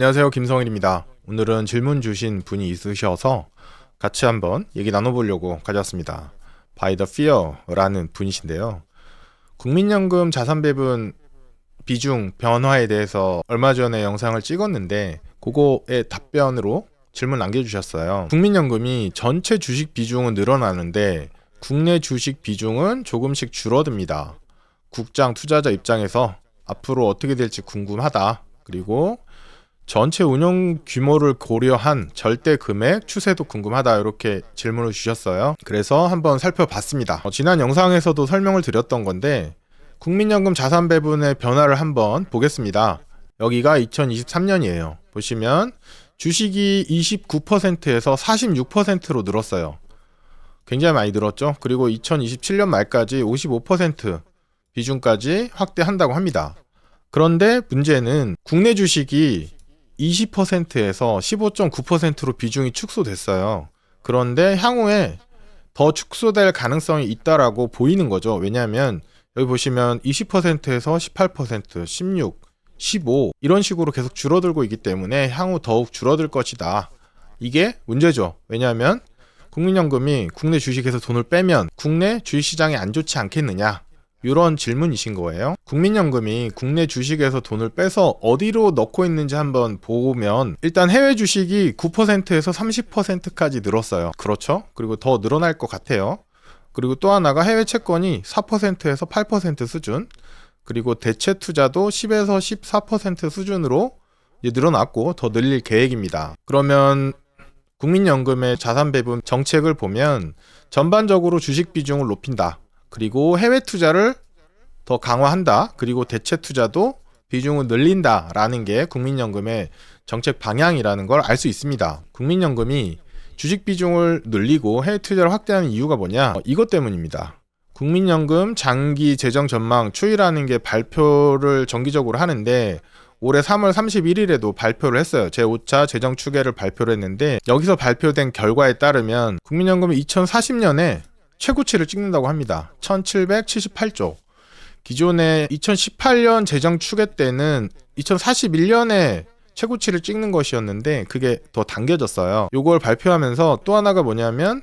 안녕하세요, 김성일입니다. 오늘은 질문 주신 분이 있으셔서 같이 한번 얘기 나눠보려고 가져왔습니다. By the Fear라는 분이신데요. 국민연금 자산배분 비중 변화에 대해서 얼마 전에 영상을 찍었는데 그거의 답변으로 질문 남겨주셨어요. 국민연금이 전체 주식 비중은 늘어나는데 국내 주식 비중은 조금씩 줄어듭니다. 국장 투자자 입장에서 앞으로 어떻게 될지 궁금하다. 그리고 전체 운영 규모를 고려한 절대 금액 추세도 궁금하다, 이렇게 질문을 주셨어요. 그래서 한번 살펴봤습니다. 지난 영상에서도 설명을 드렸던 건데 국민연금 자산 배분의 변화를 한번 보겠습니다. 여기가 2023년이에요. 보시면 주식이 29%에서 46%로 늘었어요. 굉장히 많이 늘었죠. 그리고 2027년 말까지 55% 비중까지 확대한다고 합니다. 그런데 문제는 국내 주식이 20%에서 15.9%로 비중이 축소됐어요. 그런데 향후에 더 축소될 가능성이 있다라고 보이는 거죠. 왜냐하면 여기 보시면 20%에서 18%, 16, 15 이런 식으로 계속 줄어들고 있기 때문에 향후 더욱 줄어들 것이다. 이게 문제죠. 왜냐하면 국민연금이 국내 주식에서 돈을 빼면 국내 주식시장이 안 좋지 않겠느냐, 이런 질문이신 거예요. 국민연금이 국내 주식에서 돈을 빼서 어디로 넣고 있는지 한번 보면 일단 해외 주식이 9%에서 30%까지 늘었어요. 그렇죠? 그리고 더 늘어날 것 같아요. 그리고 또 하나가 해외 채권이 4%에서 8% 수준, 그리고 대체 투자도 10에서 14% 수준으로 이제 늘어났고 더 늘릴 계획입니다. 그러면 국민연금의 자산 배분 정책을 보면 전반적으로 주식 비중을 높인다. 그리고 해외 투자를 더 강화한다. 그리고 대체 투자도 비중을 늘린다라는 게 국민연금의 정책 방향이라는 걸 알 수 있습니다. 국민연금이 주식 비중을 늘리고 해외 투자를 확대하는 이유가 뭐냐? 이것 때문입니다. 국민연금 장기 재정 전망 추이라는 게 발표를 정기적으로 하는데 올해 3월 31일에도 발표를 했어요. 제5차 재정 추계를 발표를 했는데 여기서 발표된 결과에 따르면 국민연금이 2040년에 최고치를 찍는다고 합니다. 1778조. 기존에 2018년 재정 추계 때는 2041년에 최고치를 찍는 것이었는데 그게 더 당겨졌어요. 요걸 발표하면서 또 하나가 뭐냐면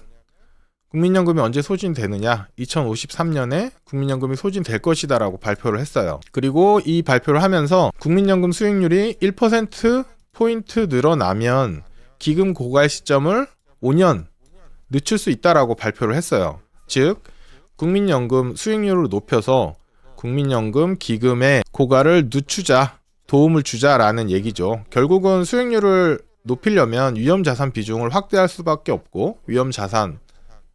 국민연금이 언제 소진되느냐, 2053년에 국민연금이 소진될 것이다 라고 발표를 했어요. 그리고 이 발표를 하면서 국민연금 수익률이 1%포인트 늘어나면 기금 고갈 시점을 5년 늦출 수 있다라고 발표를 했어요. 즉 국민연금 수익률을 높여서 국민연금 기금의 고갈을 늦추자, 도움을 주자라는 얘기죠. 결국은 수익률을 높이려면 위험자산 비중을 확대할 수밖에 없고 위험자산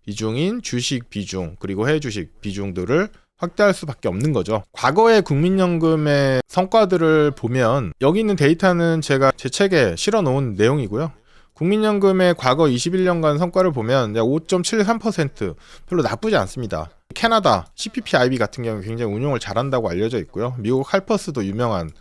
비중인 주식 비중 그리고 해외 주식 비중들을 확대할 수밖에 없는 거죠. 과거의 국민연금의 성과들을 보면 여기 있는 데이터는 제가 제 책에 실어 놓은 내용이고요. 국민연금의 과거 21년간 성과를 보면 5.73%, 별로 나쁘지 않습니다. 캐나다 CPPIB 같은 경우 굉장히 운용을 잘한다고 알려져 있고요. 미국 할퍼스도 유명한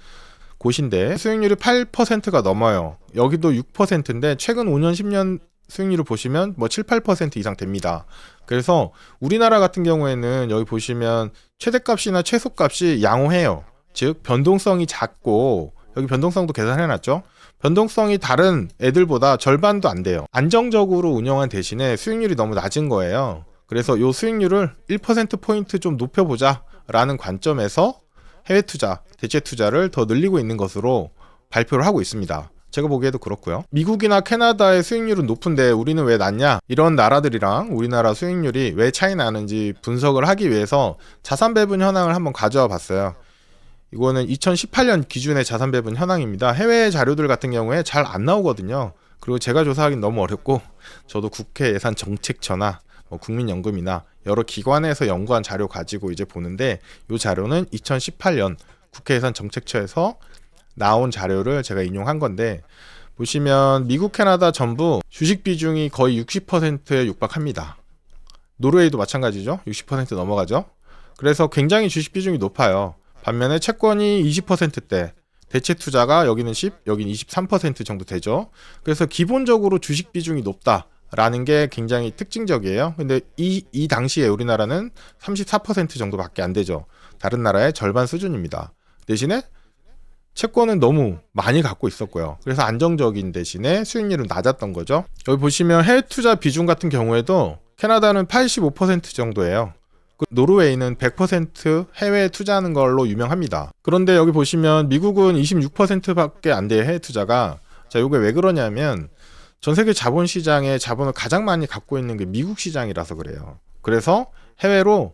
곳인데 수익률이 8%가 넘어요. 여기도 6%인데 최근 5년 10년 수익률을 보시면 7, 8% 이상 됩니다. 그래서 우리나라 같은 경우에는 여기 보시면 최대값이나 최소값이 양호해요. 즉 변동성이 작고, 여기 변동성도 계산해놨죠. 변동성이 다른 애들보다 절반도 안 돼요. 안정적으로 운영한 대신에 수익률이 너무 낮은 거예요. 그래서 이 수익률을 1%포인트 좀 높여보자 라는 관점에서 해외 투자, 대체 투자를 더 늘리고 있는 것으로 발표를 하고 있습니다. 제가 보기에도 그렇고요. 미국이나 캐나다의 수익률은 높은데 우리는 왜 낮냐? 이런 나라들이랑 우리나라 수익률이 왜 차이 나는지 분석을 하기 위해서 자산 배분 현황을 한번 가져와 봤어요. 이거는 2018년 기준의 자산 배분 현황입니다. 해외 자료들 같은 경우에 잘 안 나오거든요. 그리고 제가 조사하기는 너무 어렵고, 저도 국회 예산 정책처나 국민연금이나 여러 기관에서 연구한 자료 가지고 이제 보는데, 이 자료는 2018년 국회 예산 정책처에서 나온 자료를 제가 인용한 건데, 보시면 미국, 캐나다 전부 주식 비중이 거의 60%에 육박합니다. 노르웨이도 마찬가지죠. 60% 넘어가죠. 그래서 굉장히 주식 비중이 높아요. 반면에 채권이 20%대, 대체 투자가 여기는 10, 여기는 23% 정도 되죠. 그래서 기본적으로 주식 비중이 높다라는 게 굉장히 특징적이에요. 근데 이 당시에 우리나라는 34% 정도밖에 안 되죠. 다른 나라의 절반 수준입니다. 대신에 채권은 너무 많이 갖고 있었고요. 그래서 안정적인 대신에 수익률은 낮았던 거죠. 여기 보시면 해외 투자 비중 같은 경우에도 캐나다는 85% 정도예요. 노르웨이는 100% 해외에 투자하는 걸로 유명합니다. 그런데 여기 보시면 미국은 26%밖에 안 돼요, 해외 투자가. 자, 이게 왜 그러냐면 전 세계 자본시장에 자본을 가장 많이 갖고 있는 게 미국 시장이라서 그래요. 그래서 해외로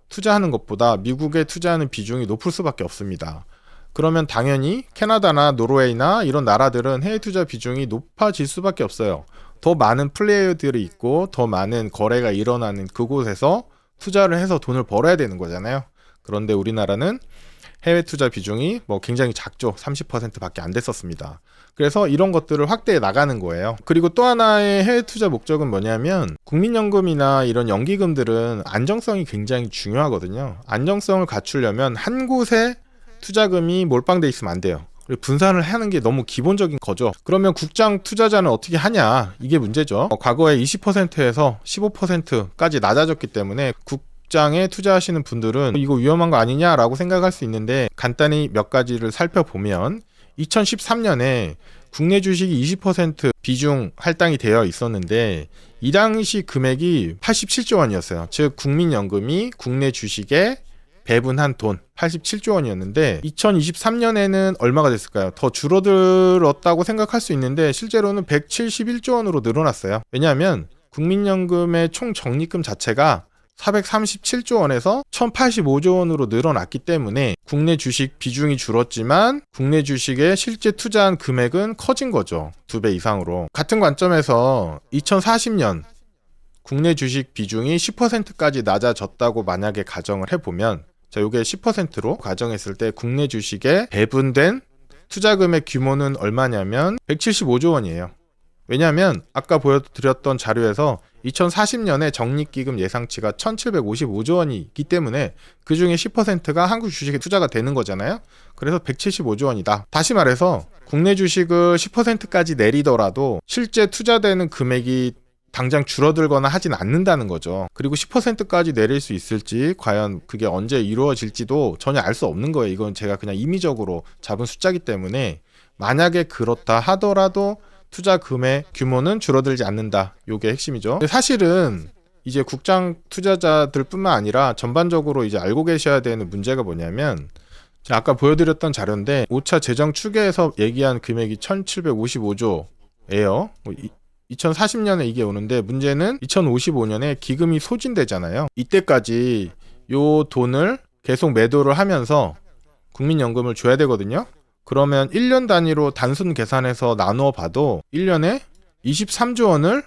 투자하는 것보다 미국에 투자하는 비중이 높을 수밖에 없습니다. 그러면 당연히 캐나다나 노르웨이나 이런 나라들은 해외 투자 비중이 높아질 수밖에 없어요. 더 많은 플레이어들이 있고 더 많은 거래가 일어나는 그곳에서 투자를 해서 돈을 벌어야 되는 거잖아요. 그런데 우리나라는 해외 투자 비중이 굉장히 작죠. 30%밖에 안 됐었습니다. 그래서 이런 것들을 확대해 나가는 거예요. 그리고 또 하나의 해외 투자 목적은 뭐냐면 국민연금이나 이런 연기금들은 안정성이 굉장히 중요하거든요. 안정성을 갖추려면 한 곳에 투자금이 몰빵돼 있으면 안 돼요. 분산을 하는 게 너무 기본적인 거죠. 그러면 국장 투자자는 어떻게 하냐? 이게 문제죠. 과거에 20%에서 15%까지 낮아졌기 때문에 국장에 투자하시는 분들은 이거 위험한 거 아니냐라고 생각할 수 있는데 간단히 몇 가지를 살펴보면 2013년에 국내 주식이 20% 비중 할당이 되어 있었는데 이 당시 금액이 87조 원이었어요. 즉 국민연금이 국내 주식에 배분한 돈 87조 원이었는데 2023년에는 얼마가 됐을까요? 더 줄어들었다고 생각할 수 있는데 실제로는 171조 원으로 늘어났어요. 왜냐하면 국민연금의 총 적립금 자체가 437조 원에서 1085조 원으로 늘어났기 때문에 국내 주식 비중이 줄었지만 국내 주식에 실제 투자한 금액은 커진 거죠. 2배 이상으로. 같은 관점에서 2040년 국내 주식 비중이 10%까지 낮아졌다고 만약에 가정을 해보면 자, 요게 10%로 가정했을 때 국내 주식에 배분된 투자금의 규모는 얼마냐면 175조 원이에요. 왜냐하면 아까 보여드렸던 자료에서 2040년에 적립기금 예상치가 1755조 원이기 때문에 그 중에 10%가 한국 주식에 투자가 되는 거잖아요. 그래서 175조 원이다. 다시 말해서 국내 주식을 10%까지 내리더라도 실제 투자되는 금액이 당장 줄어들거나 하진 않는다는 거죠. 그리고 10%까지 내릴 수 있을지 과연 그게 언제 이루어질지도 전혀 알 수 없는 거예요. 이건 제가 그냥 임의적으로 잡은 숫자이기 때문에 만약에 그렇다 하더라도 투자 금액 규모는 줄어들지 않는다. 이게 핵심이죠. 사실은 이제 국장 투자자들뿐만 아니라 전반적으로 이제 알고 계셔야 되는 문제가 뭐냐면 아까 보여드렸던 자료인데 5차 재정 추계에서 얘기한 금액이 1755조예요. 2040년에 이게 오는데 문제는 2055년에 기금이 소진되잖아요. 이때까지 요 돈을 계속 매도를 하면서 국민연금을 줘야 되거든요. 그러면 1년 단위로 단순 계산해서 나누어 봐도 1년에 23조 원을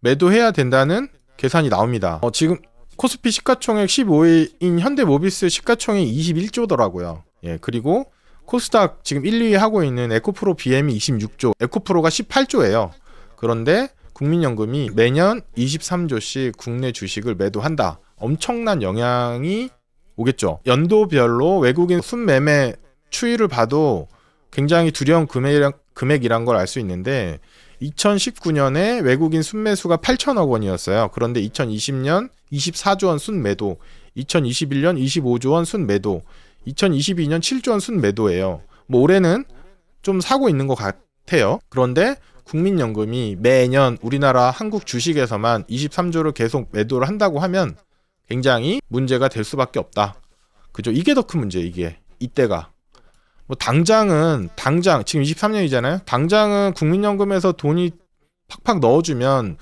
매도해야 된다는 계산이 나옵니다. 지금 코스피 시가총액 15위인 현대모비스 시가총액 21조더라고요. 예, 그리고 코스닥 지금 1, 2위 하고 있는 에코프로 BM이 26조, 에코프로가 18조예요. 그런데 국민연금이 매년 23조씩 국내 주식을 매도한다. 엄청난 영향이 오겠죠. 연도별로 외국인 순매매 추이를 봐도 굉장히 두려운 금액이란 걸 알 수 있는데 2019년에 외국인 순매수가 8천억 원이었어요. 그런데 2020년 24조 원 순매도, 2021년 25조 원 순매도, 2022년 7조 원 순매도예요. 올해는 좀 사고 있는 것 같아요. 그런데 국민연금이 매년 우리나라 한국 주식에서만 23조를 계속 매도를 한다고 하면 굉장히 문제가 될 수밖에 없다. 그죠? 이게 더 큰 문제예요. 이때가. 당장 지금 23년이잖아요. 당장은 국민연금에서 돈이 팍팍 넣어주면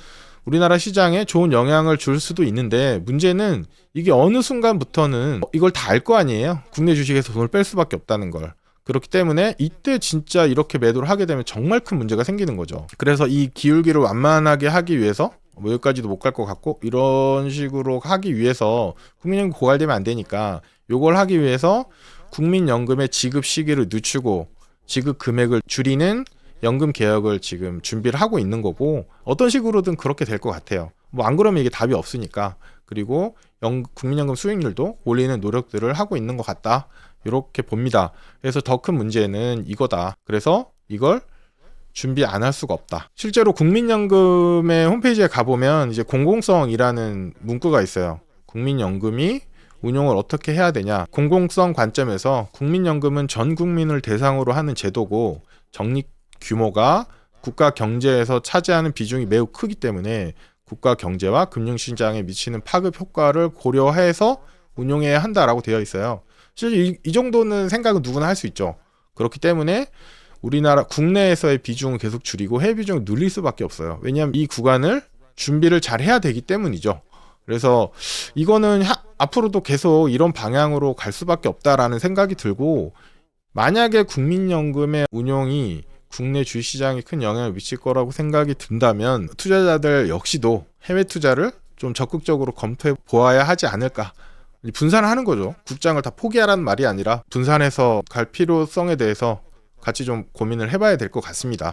우리나라 시장에 좋은 영향을 줄 수도 있는데 문제는 이게 어느 순간부터는 이걸 다 알 거 아니에요. 국내 주식에서 돈을 뺄 수밖에 없다는 걸. 그렇기 때문에 이때 진짜 이렇게 매도를 하게 되면 정말 큰 문제가 생기는 거죠. 그래서 이 기울기를 완만하게 하기 위해서 여기까지도 못 갈 것 같고 이런 식으로 하기 위해서 국민연금 고갈되면 안 되니까 요걸 하기 위해서 국민연금의 지급 시기를 늦추고 지급 금액을 줄이는 연금 개혁을 지금 준비를 하고 있는 거고 어떤 식으로든 그렇게 될 것 같아요. 안 그러면 이게 답이 없으니까. 그리고 국민연금 수익률도 올리는 노력들을 하고 있는 것 같다. 이렇게 봅니다. 그래서 더 큰 문제는 이거다. 그래서 이걸 준비 안 할 수가 없다. 실제로 국민연금의 홈페이지에 가보면 이제 공공성이라는 문구가 있어요. 국민연금이 운용을 어떻게 해야 되냐. 공공성 관점에서 국민연금은 전 국민을 대상으로 하는 제도고 적립 규모가 국가 경제에서 차지하는 비중이 매우 크기 때문에 국가 경제와 금융시장에 미치는 파급 효과를 고려해서 운용해야 한다라고 되어 있어요. 실제 이 정도는 생각은 누구나 할 수 있죠. 그렇기 때문에 우리나라 국내에서의 비중을 계속 줄이고 해외 비중을 늘릴 수밖에 없어요. 왜냐하면 이 구간을 준비를 잘 해야 되기 때문이죠. 그래서 이거는 앞으로도 계속 이런 방향으로 갈 수밖에 없다라는 생각이 들고, 만약에 국민연금의 운용이 국내 주식시장에 큰 영향을 미칠 거라고 생각이 든다면 투자자들 역시도 해외 투자를 좀 적극적으로 검토해 보아야 하지 않을까. 분산을 하는 거죠. 국장을 다 포기하라는 말이 아니라 분산해서 갈 필요성에 대해서 같이 좀 고민을 해봐야 될 것 같습니다.